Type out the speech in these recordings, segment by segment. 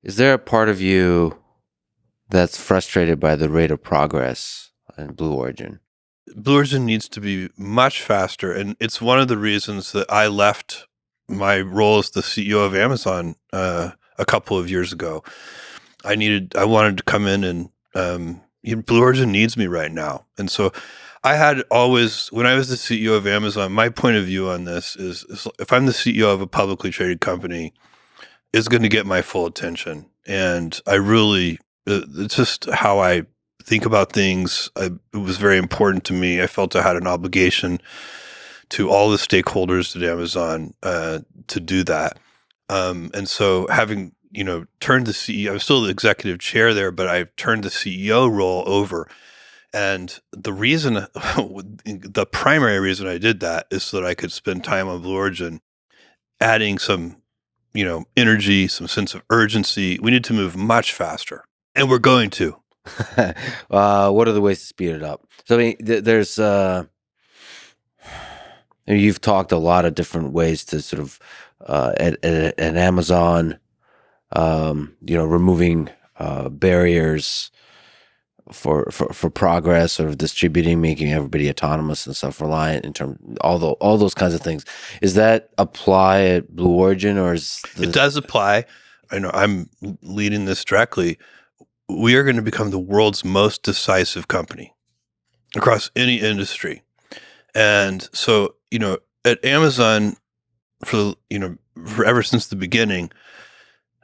Is there a part of you that's frustrated by the rate of progress in Blue Origin? Blue Origin needs to be much faster, and it's one of the reasons that I left my role as the CEO of Amazon a couple of years ago. I wanted to come in and Blue Origin needs me right now. And so I had always, when I was the CEO of Amazon, my point of view on this is if I'm the CEO of a publicly traded company, it's going to get my full attention. And I really, it's just how I think about things. It was very important to me. I felt I had an obligation to all the stakeholders at Amazon to do that. And so having, turned the CEO, I'm still the executive chair there, but I've turned the CEO role over. And the reason, the primary reason I did that is so that I could spend time on Blue Origin, adding some, energy, some sense of urgency. We need to move much faster, and we're going to. What are the ways to speed it up? So, I mean, there's, you've talked a lot of different ways to sort of, at Amazon, removing barriers for progress, or distributing, making everybody autonomous and self-reliant in terms all those kinds of things. Is that apply at Blue Origin, or it does apply? I know I'm leading this directly. We are going to become the world's most decisive company across any industry. And so, at Amazon for ever since the beginning,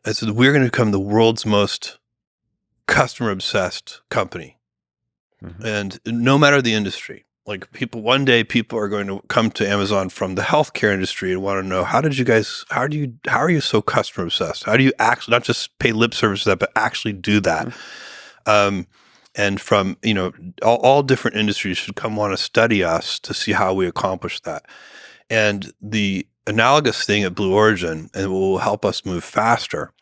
I said, we're going to become the world's most customer obsessed company. Mm-hmm. And no matter the industry, like one day people are going to come to Amazon from the healthcare industry and want to know, how are you so customer obsessed? How do you actually not just pay lip service to that, but actually do that? Mm-hmm. And from, all different industries should come want to study us to see how we accomplish that. And the analogous thing at Blue Origin, and what will help us move faster,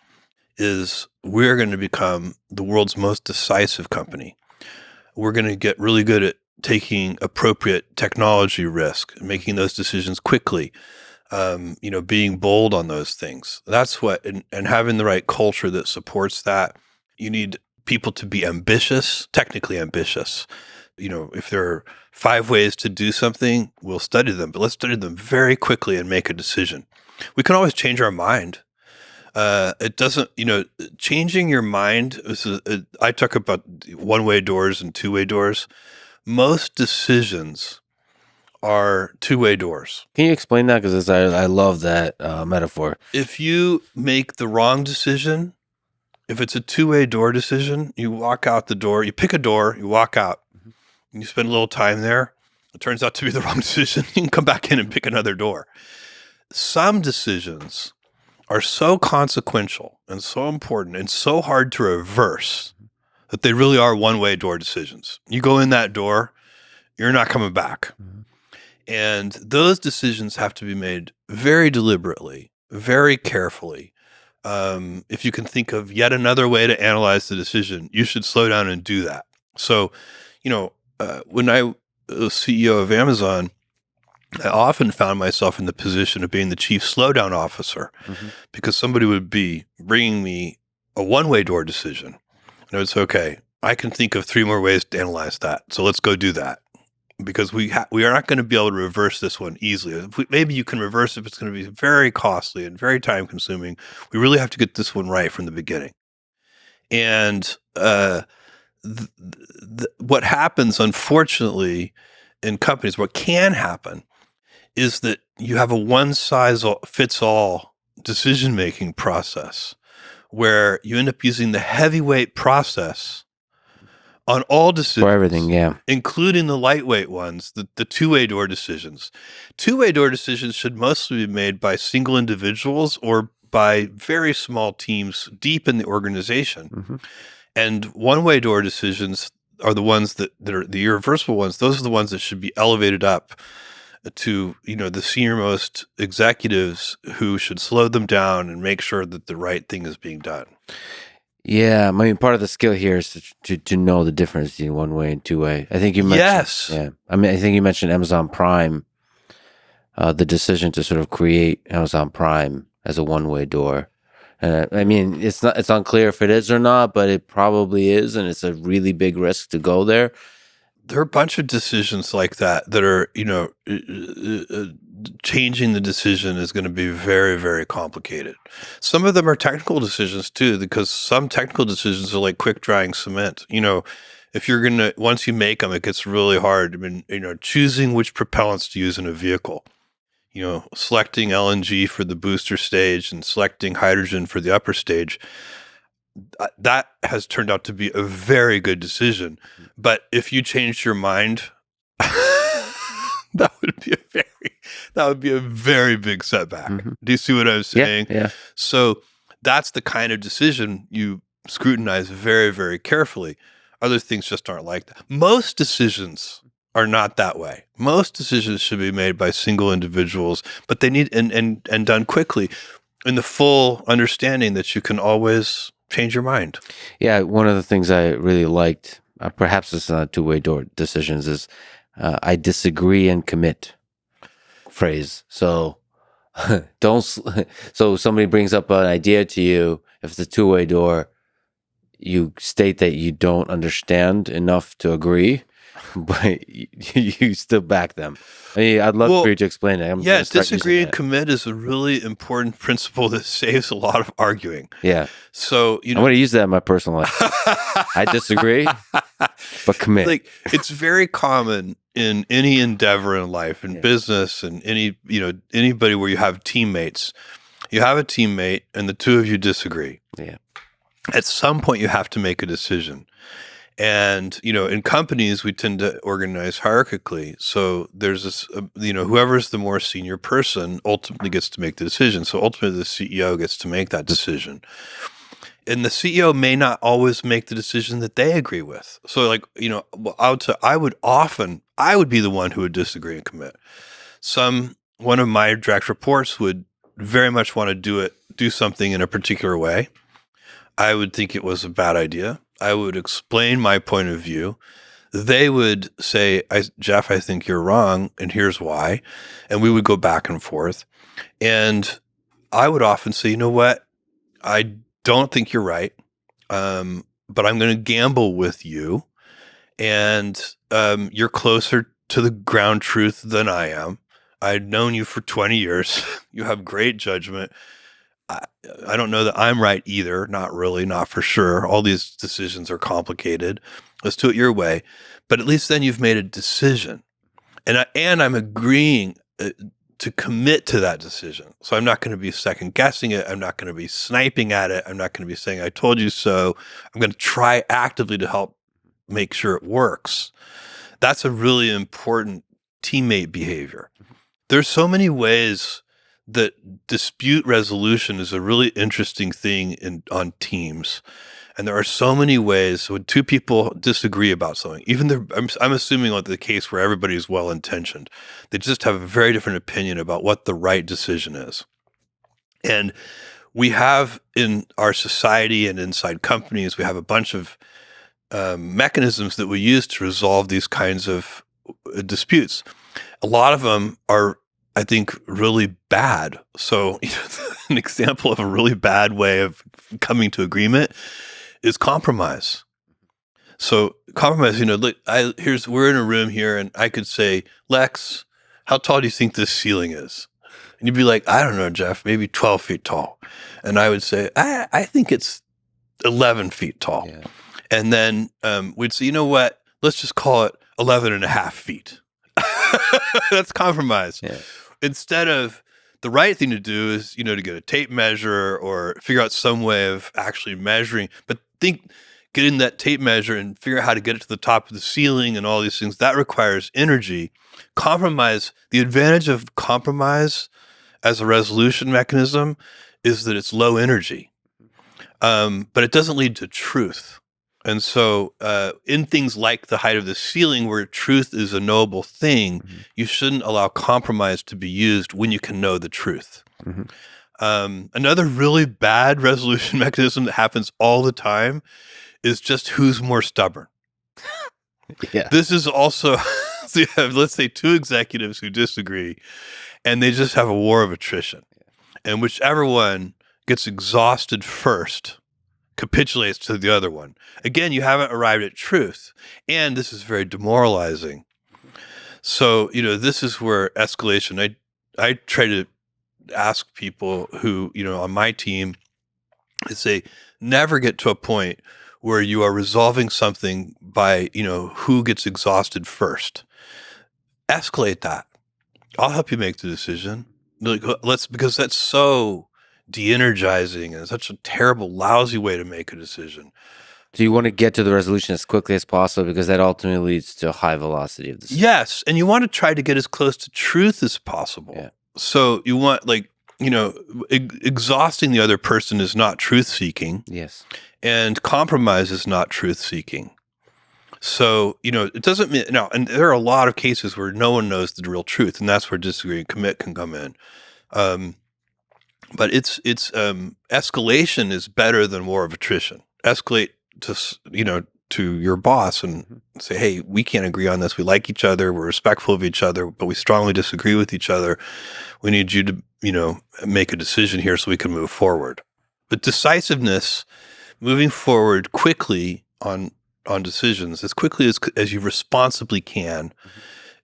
is we're going to become the world's most decisive company. We're going to get really good at taking appropriate technology risk, making those decisions quickly, being bold on those things. That's what, and having the right culture that supports that. You need people to be ambitious, technically ambitious. If there are 5 ways to do something, we'll study them, but let's study them very quickly and make a decision. We can always change our mind. It doesn't, changing your mind. I talk about one-way doors and two-way doors. Most decisions are two-way doors. Can you explain that? Because I love that metaphor. If you make the wrong decision, if it's a two-way door decision, you walk out the door, you pick a door, you walk out, and you spend a little time there. It turns out to be the wrong decision. You can come back in and pick another door. Some decisions are so consequential and so important and so hard to reverse that they really are one-way door decisions. You go in that door, you're not coming back. Mm-hmm. And those decisions have to be made very deliberately, very carefully. If you can think of yet another way to analyze the decision, you should slow down and do that. So, when I was CEO of Amazon, I often found myself in the position of being the chief slowdown officer, mm-hmm. because somebody would be bringing me a one-way door decision. And I would say, okay, I can think of 3 more ways to analyze that. So let's go do that, because we are not going to be able to reverse this one easily. Maybe you can reverse it, but it's going to be very costly and very time consuming. We really have to get this one right from the beginning. And what happens, unfortunately, in companies, what can happen is that you have a one-size-fits-all decision-making process where you end up using the heavyweight process on all decisions. For everything, yeah. Including the lightweight ones, the two-way door decisions. Two-way door decisions should mostly be made by single individuals or by very small teams deep in the organization. Mm-hmm. And one-way door decisions are the ones that are the irreversible ones. Those are the ones that should be elevated up to, the senior-most executives who should slow them down and make sure that the right thing is being done. Yeah, I mean, part of the skill here is to know the difference between one-way and two-way. I think you mentioned, yes. Yeah, I think you mentioned Amazon Prime, the decision to sort of create Amazon Prime as a one-way door. I mean, it's unclear if it is or not, but it probably is, and it's a really big risk to go there. There are a bunch of decisions like that are, changing the decision is going to be very, very complicated. Some of them are technical decisions too, because some technical decisions are like quick drying cement. If you're going to, once you make them, it gets really hard. I mean, choosing which propellants to use in a vehicle, selecting LNG for the booster stage and selecting hydrogen for the upper stage. That has turned out to be a very good decision. But if you changed your mind, that would be a very big setback. Mm-hmm. Do you see what I'm saying? Yeah. So that's the kind of decision you scrutinize very, very carefully. Other things just aren't like that. Most decisions are not that way. Most decisions should be made by single individuals, but they need and done quickly in the full understanding that you can always change your mind. Yeah, one of the things I really liked, perhaps it's not a two-way door decisions, is I disagree and commit phrase. So so somebody brings up an idea to you, if it's a two-way door, you state that you don't understand enough to agree, but you still back them. I mean, I'd love for you to explain it. Disagree and commit is a really important principle that saves a lot of arguing. Yeah. So, I'm going to use that in my personal life. I disagree, but commit. Like, it's very common in any endeavor in life, in business, and anybody where you have teammates. You have a teammate and the two of you disagree. Yeah. At some point you have to make a decision. And, in companies, we tend to organize hierarchically. So there's this, whoever's the more senior person ultimately gets to make the decision. So ultimately the CEO gets to make that decision. And the CEO may not always make the decision that they agree with. So I would be the one who would disagree and commit. One of my direct reports would very much want to do something in a particular way. I would think it was a bad idea. I would explain my point of view. They would say, Jeff, I think you're wrong, and here's why. And we would go back and forth. And I would often say, you know what? I don't think you're right, but I'm going to gamble with you. And you're closer to the ground truth than I am. I've known you for 20 years. You have great judgment. I don't know that I'm right either. Not really, not for sure. All these decisions are complicated. Let's do it your way. But at least then you've made a decision. And I'm agreeing to commit to that decision. So I'm not going to be second guessing it. I'm not going to be sniping at it. I'm not going to be saying, I told you so. I'm going to try actively to help make sure it works. That's a really important teammate behavior. There's so many ways that dispute resolution is a really interesting thing on teams. And there are so many ways when two people disagree about something, I'm assuming like the case where everybody is well-intentioned, they just have a very different opinion about what the right decision is. And we have in our society and inside companies, we have a bunch of mechanisms that we use to resolve these kinds of disputes. A lot of them are, I think, really bad. So an example of a really bad way of coming to agreement is compromise. So compromise, we're in a room here and I could say, Lex, how tall do you think this ceiling is? And you'd be like, I don't know, Jeff, maybe 12 feet tall. And I would say, I think it's 11 feet tall. Yeah. And then we'd say, you know what? Let's just call it 11 and a half feet. That's compromise. Yeah. Instead of the right thing to do is, to get a tape measure or figure out some way of actually measuring, but getting that tape measure and figure out how to get it to the top of the ceiling and all these things, that requires energy. Compromise, the advantage of compromise as a resolution mechanism is that it's low energy, but it doesn't lead to truth. And so in things like the height of the ceiling where truth is a knowable thing, you shouldn't allow compromise to be used when you can know the truth. Another really bad resolution mechanism that happens all the time is just who's more stubborn. Yeah. This is also, so you have, let's say, two executives who disagree and they just have a war of attrition. And whichever one gets exhausted first capitulates to the other one. Again, you haven't arrived at truth. And this is very demoralizing. So, this is where escalation, I try to ask people who, on my team, I say, never get to a point where you are resolving something by, who gets exhausted first. Escalate that. I'll help you make the decision. Because that's so de-energizing and such a terrible, lousy way to make a decision. So you want to get to the resolution as quickly as possible because that ultimately leads to a high velocity of decision. Yes, and you want to try to get as close to truth as possible. Yeah. So you want, exhausting the other person is not truth-seeking. Yes. And compromise is not truth-seeking. So, it doesn't mean, now, and there are a lot of cases where no one knows the real truth, and that's where disagree and commit can come in. But it's escalation is better than war of attrition. Escalate to your boss and say, hey, we can't agree on this. We like each other. We're respectful of each other, but we strongly disagree with each other. We need you to, make a decision here so we can move forward. But decisiveness, moving forward quickly on decisions, as quickly as you responsibly can,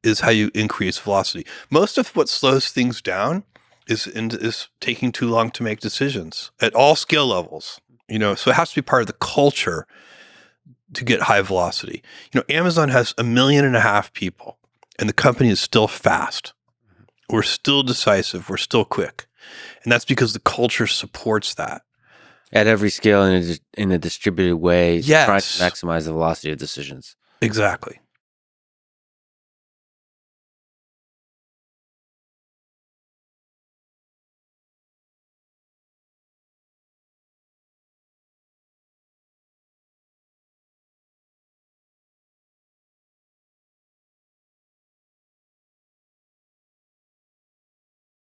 is how you increase velocity. Most of what slows things down is taking too long to make decisions at all skill levels. So it has to be part of the culture to get high velocity. Amazon has 1.5 million people, and the company is still fast. We're still decisive. We're still quick, and that's because the culture supports that. At every scale in a distributed way, Yes. trying to maximize the velocity of decisions. Exactly.